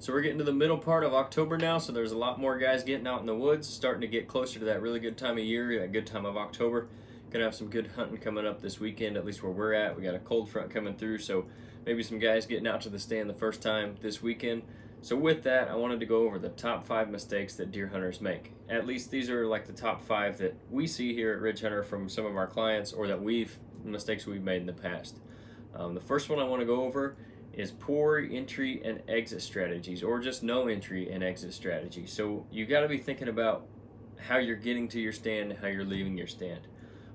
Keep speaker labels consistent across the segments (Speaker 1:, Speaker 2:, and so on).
Speaker 1: So we're getting to the middle part of October now, so there's a lot more guys getting out in the woods, starting to get closer to that really good time of year, that good time of October. Gonna have some good hunting coming up this weekend, at least where we're at. We got a cold front coming through, so maybe some guys getting out to the stand the first time this weekend. So with that, I wanted to go over the top 5 mistakes that deer hunters make. At least these are like the top 5 that we see here at Ridge Hunter from some of our clients, or that mistakes we've made in the past. The first one I want to go over is poor entry and exit strategies, or just no entry and exit strategy. So you got to be thinking about how you're getting to your stand and how you're leaving your stand.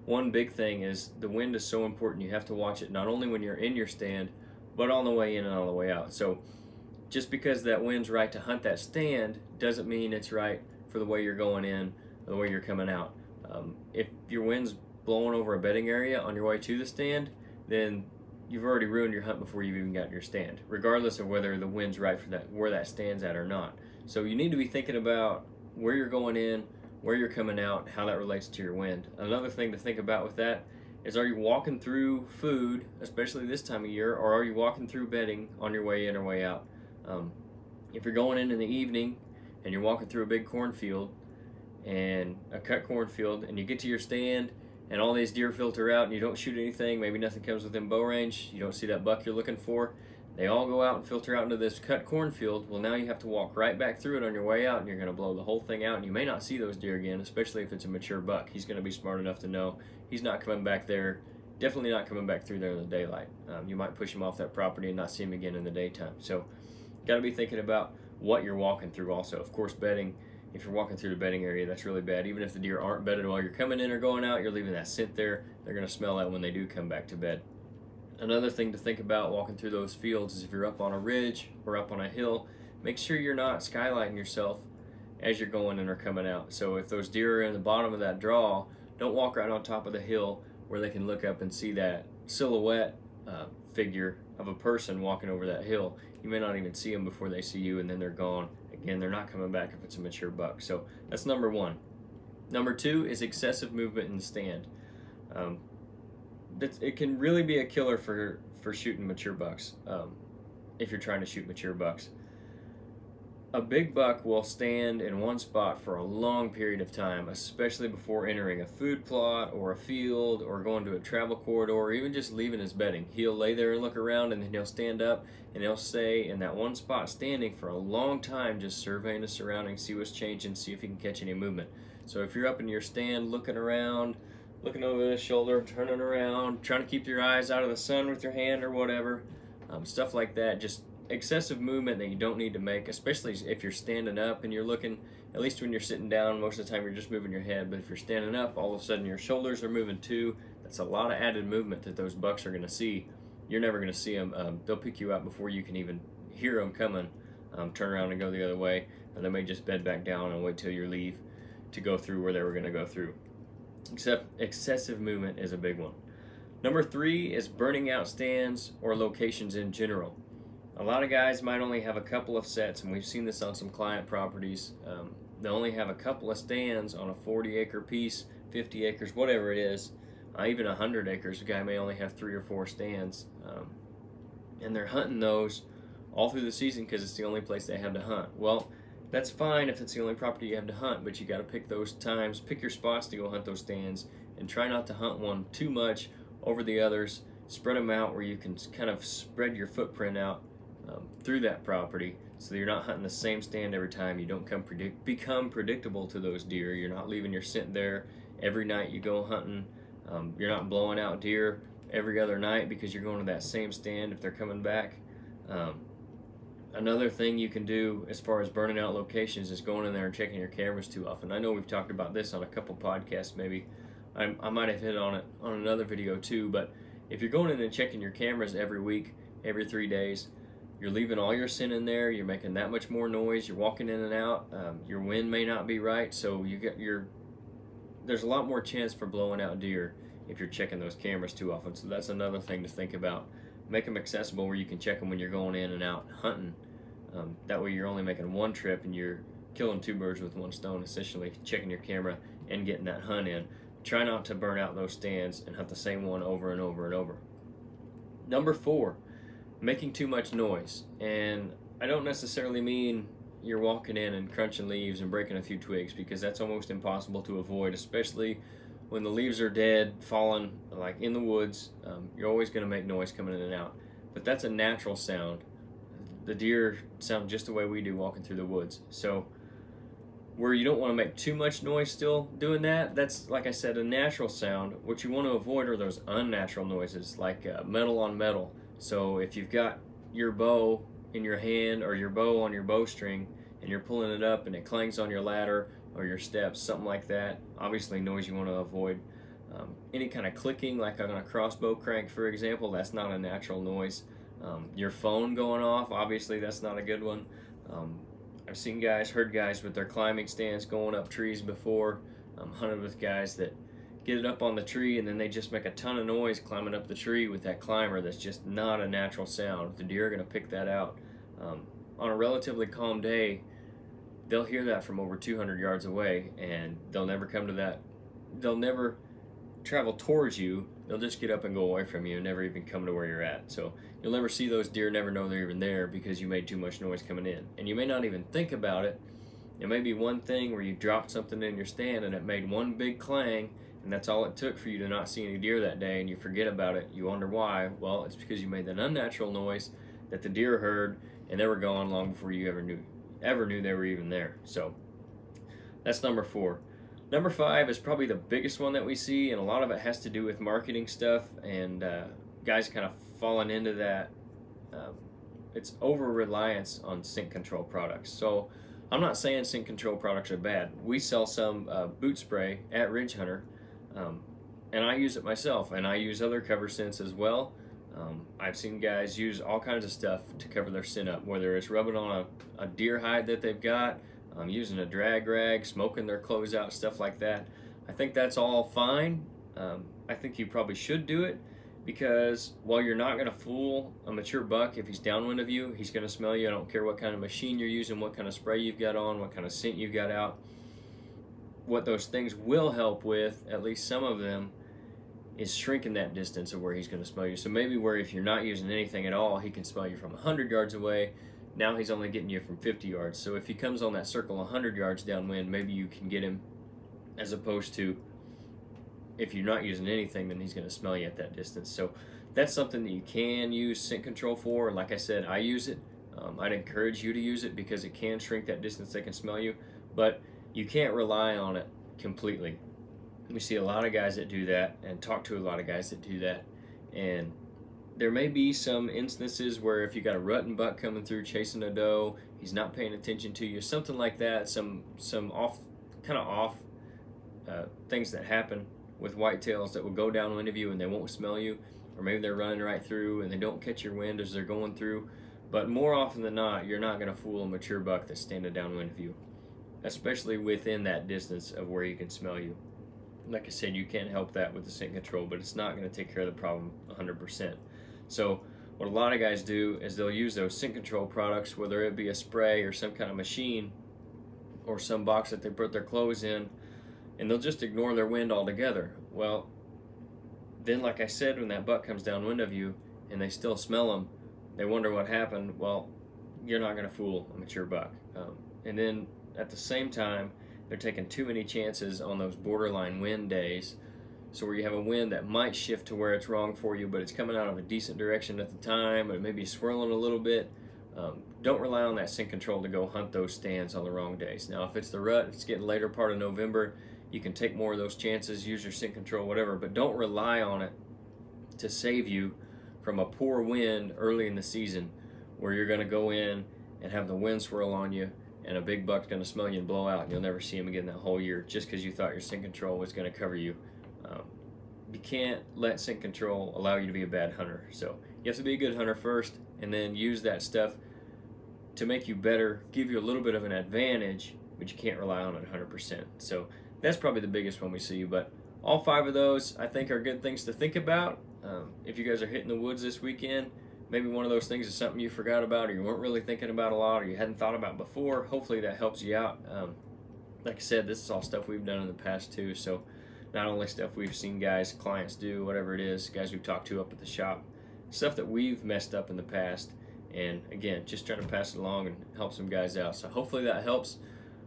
Speaker 1: One big thing is the wind is so important. You have to watch it not only when you're in your stand, but on the way in and on the way out. So just because that wind's right to hunt that stand doesn't mean it's right for the way you're going in, the way you're coming out. If your wind's blowing over a bedding area on your way to the stand, then you've already ruined your hunt before you've even got your stand, regardless of whether the wind's right for that, where that stand's at or not. So you need to be thinking about where you're going in, where you're coming out, how that relates to your wind. Another thing to think about with that is, are you walking through food, especially this time of year, or are you walking through bedding on your way in or way out? If you're going in the evening and you're walking through a big cornfield and a cut cornfield, and you get to your stand and all these deer filter out and you don't shoot anything, maybe nothing comes within bow range, you don't see that buck you're looking for, they all go out and filter out into this cut cornfield. Well, now you have to walk right back through it on your way out, and you're going to blow the whole thing out, and you may not see those deer again, especially if it's a mature buck. He's going to be smart enough to know he's not coming back there, definitely not coming back through there in the daylight. You might push him off that property and not see him again in the daytime. So got to be thinking about what you're walking through also. Of course, bedding, if you're walking through the bedding area, that's really bad. Even if the deer aren't bedded while you're coming in or going out, you're leaving that scent there. They're going to smell that when they do come back to bed. Another thing to think about walking through those fields is, if you're up on a ridge or up on a hill, make sure you're not skylighting yourself as you're going in or coming out. So if those deer are in the bottom of that draw, don't walk right on top of the hill where they can look up and see that silhouette figure of a person walking over that hill. You may not even see them before they see you, and then they're gone. Again, they're not coming back if it's a mature buck. So that's number 1. Number 2 is excessive movement in the stand. It can really be a killer for shooting mature bucks, if you're trying to shoot mature bucks. A big buck will stand in one spot for a long period of time, especially before entering a food plot or a field or going to a travel corridor, or even just leaving his bedding. He'll lay there and look around, and then he'll stand up and he'll stay in that one spot standing for a long time, just surveying the surroundings, see what's changing, see if he can catch any movement. So if you're up in your stand looking around, looking over his shoulder, turning around, trying to keep your eyes out of the sun with your hand or whatever, stuff like that, just excessive movement that you don't need to make, especially if you're standing up and you're looking. At least when you're sitting down, most of the time you're just moving your head, but if you're standing up, all of a sudden your shoulders are moving too. That's a lot of added movement that those bucks are going to see. You're never going to see them. They'll pick you out before you can even hear them coming. Turn around and go the other way, or they may just bed back down and wait till you leave to go through where they were going to go through. Except excessive movement is a big one. Number 3 is burning out stands or locations in general. A lot of guys might only have a couple of sets, and we've seen this on some client properties. They only have a couple of stands on a 40-acre piece, 50 acres, whatever it is, even 100 acres. A guy may only have 3 or 4 stands, and they're hunting those all through the season because it's the only place they have to hunt. Well, that's fine if it's the only property you have to hunt, but you got to pick those times, pick your spots to go hunt those stands, and try not to hunt one too much over the others. Spread them out where you can kind of spread your footprint out through that property, so you're not hunting the same stand every time. You don't become predictable to those deer. You're not leaving your scent there every night you go hunting. You're not blowing out deer every other night because you're going to that same stand if they're coming back. Another thing you can do as far as burning out locations is going in there and checking your cameras too often. I know we've talked about this on a couple podcasts, maybe I might have hit on it on another video too, but if you're going in and checking your cameras every week, every 3 days, you're leaving all your scent in there, you're making that much more noise, you're walking in and out, your wind may not be right, so there's a lot more chance for blowing out deer if you're checking those cameras too often. So that's another thing to think about. Make them accessible where you can check them when you're going in and out hunting. That way you're only making one trip and you're killing 2 birds with 1 stone, essentially, checking your camera and getting that hunt in. Try not to burn out those stands and hunt the same one over and over and over. Number 4, making too much noise. And I don't necessarily mean you're walking in and crunching leaves and breaking a few twigs, because that's almost impossible to avoid, especially when the leaves are dead, falling like in the woods. You're always going to make noise coming in and out, but that's a natural sound. The deer sound just the way we do walking through the woods. So where you don't want to make too much noise still doing that, that's, like I said, a natural sound. What you want to avoid are those unnatural noises, like metal on metal. So if you've got your bow in your hand or your bow on your bowstring and you're pulling it up and it clangs on your ladder or your steps, something like that, obviously noise you want to avoid. Any kind of clicking, like on a crossbow crank, for example, that's not a natural noise. Your phone going off, obviously that's not a good one. I've seen guys, heard guys with their climbing stands going up trees before. Hunted with guys that get it up on the tree and then they just make a ton of noise climbing up the tree with that climber. That's just not a natural sound. The deer are going to pick that out. On a relatively calm day, they'll hear that from over 200 yards away, and they'll never come to that. They'll never travel towards you. They'll just get up and go away from you and never even come to where you're at. So you'll never see those deer, never know they're even there, because you made too much noise coming in. And you may not even think about it. It may be one thing where you dropped something in your stand and it made one big clang, and that's all it took for you to not see any deer that day, and you forget about it. You wonder why. Well, it's because you made that unnatural noise that the deer heard, and they were gone long before you ever knew they were even there. So that's number 4. Number 5 is probably the biggest one that we see, and a lot of it has to do with marketing stuff and guys kind of falling into that. It's over-reliance on scent control products. So I'm not saying scent control products are bad. We sell some boot spray at Ridge Hunter, and I use it myself, and I use other cover scents as well. I've seen guys use all kinds of stuff to cover their scent up, whether it's rubbing on a deer hide that they've got, using a drag rag, smoking their clothes out, stuff like that. I think that's all fine. I think you probably should do it, because while you're not going to fool a mature buck, if he's downwind of you, he's going to smell you. I don't care what kind of machine you're using, what kind of spray you've got on, what kind of scent you've got out. What those things will help with, at least some of them, is shrinking that distance of where he's going to smell you. So maybe where if you're not using anything at all, he can smell you from 100 yards away. Now he's only getting you from 50 yards. So if he comes on that circle 100 yards downwind, maybe you can get him, as opposed to if you're not using anything, then he's going to smell you at that distance. So that's something that you can use scent control for. Like I said, I use it. I'd encourage you to use it, because it can shrink that distance they can smell you, but you can't rely on it completely. We see a lot of guys that do that, and talk to a lot of guys that do that, and there may be some instances where if you got a rutting buck coming through chasing a doe, he's not paying attention to you, something like that, some off things that happen with whitetails that will go downwind of you and they won't smell you, or maybe they're running right through and they don't catch your wind as they're going through. But more often than not, you're not going to fool a mature buck that's standing downwind of you, especially within that distance of where he can smell you. Like I said, you can't help that with the scent control, but it's not going to take care of the problem 100%. So what a lot of guys do is they'll use those scent control products, whether it be a spray or some kind of machine or some box that they put their clothes in, and they'll just ignore their wind altogether. Well, then like I said, when that buck comes downwind of you and they still smell them, they wonder what happened. Well, you're not going to fool a mature buck. And then at the same time, they're taking too many chances on those borderline wind days. So where you have a wind that might shift to where it's wrong for you, but it's coming out of a decent direction at the time, or it may be swirling a little bit. Don't rely on that scent control to go hunt those stands on the wrong days. Now, if it's the rut, if it's getting later part of November, you can take more of those chances, use your scent control, whatever, but don't rely on it to save you from a poor wind early in the season where you're going to go in and have the wind swirl on you, and a big buck's going to smell you and blow out, and you'll never see him again that whole year just because you thought your scent control was going to cover you. You can't let scent control allow you to be a bad hunter. So you have to be a good hunter first, and then use that stuff to make you better, give you a little bit of an advantage, but you can't rely on it 100%. So that's probably the biggest one we see. But all 5 of those, I think, are good things to think about. If you guys are hitting the woods this weekend, maybe one of those things is something you forgot about, or you weren't really thinking about a lot, or you hadn't thought about before. Hopefully that helps you out. Like I said, this is all stuff we've done in the past too. So not only stuff we've seen guys, clients do, whatever it is, guys we've talked to up at the shop, stuff that we've messed up in the past, And again, just trying to pass it along and help some guys out. So hopefully that helps.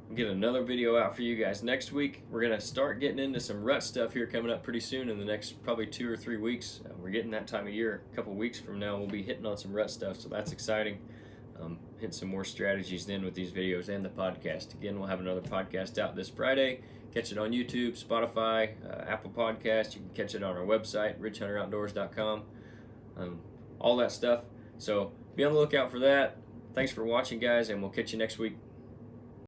Speaker 1: We'll get another video out for you guys next week. We're going to start getting into some rut stuff here coming up pretty soon in the next probably 2 or 3 weeks. We're getting that time of year. A couple weeks from now, we'll be hitting on some rut stuff, so that's exciting. Hit some more strategies then with these videos and the podcast. Again, we'll have another podcast out this Friday. Catch it on YouTube, Spotify, Apple Podcasts. You can catch it on our website, ridgehunteroutdoors.com. All that stuff. So be on the lookout for that. Thanks for watching, guys, and we'll catch you next week.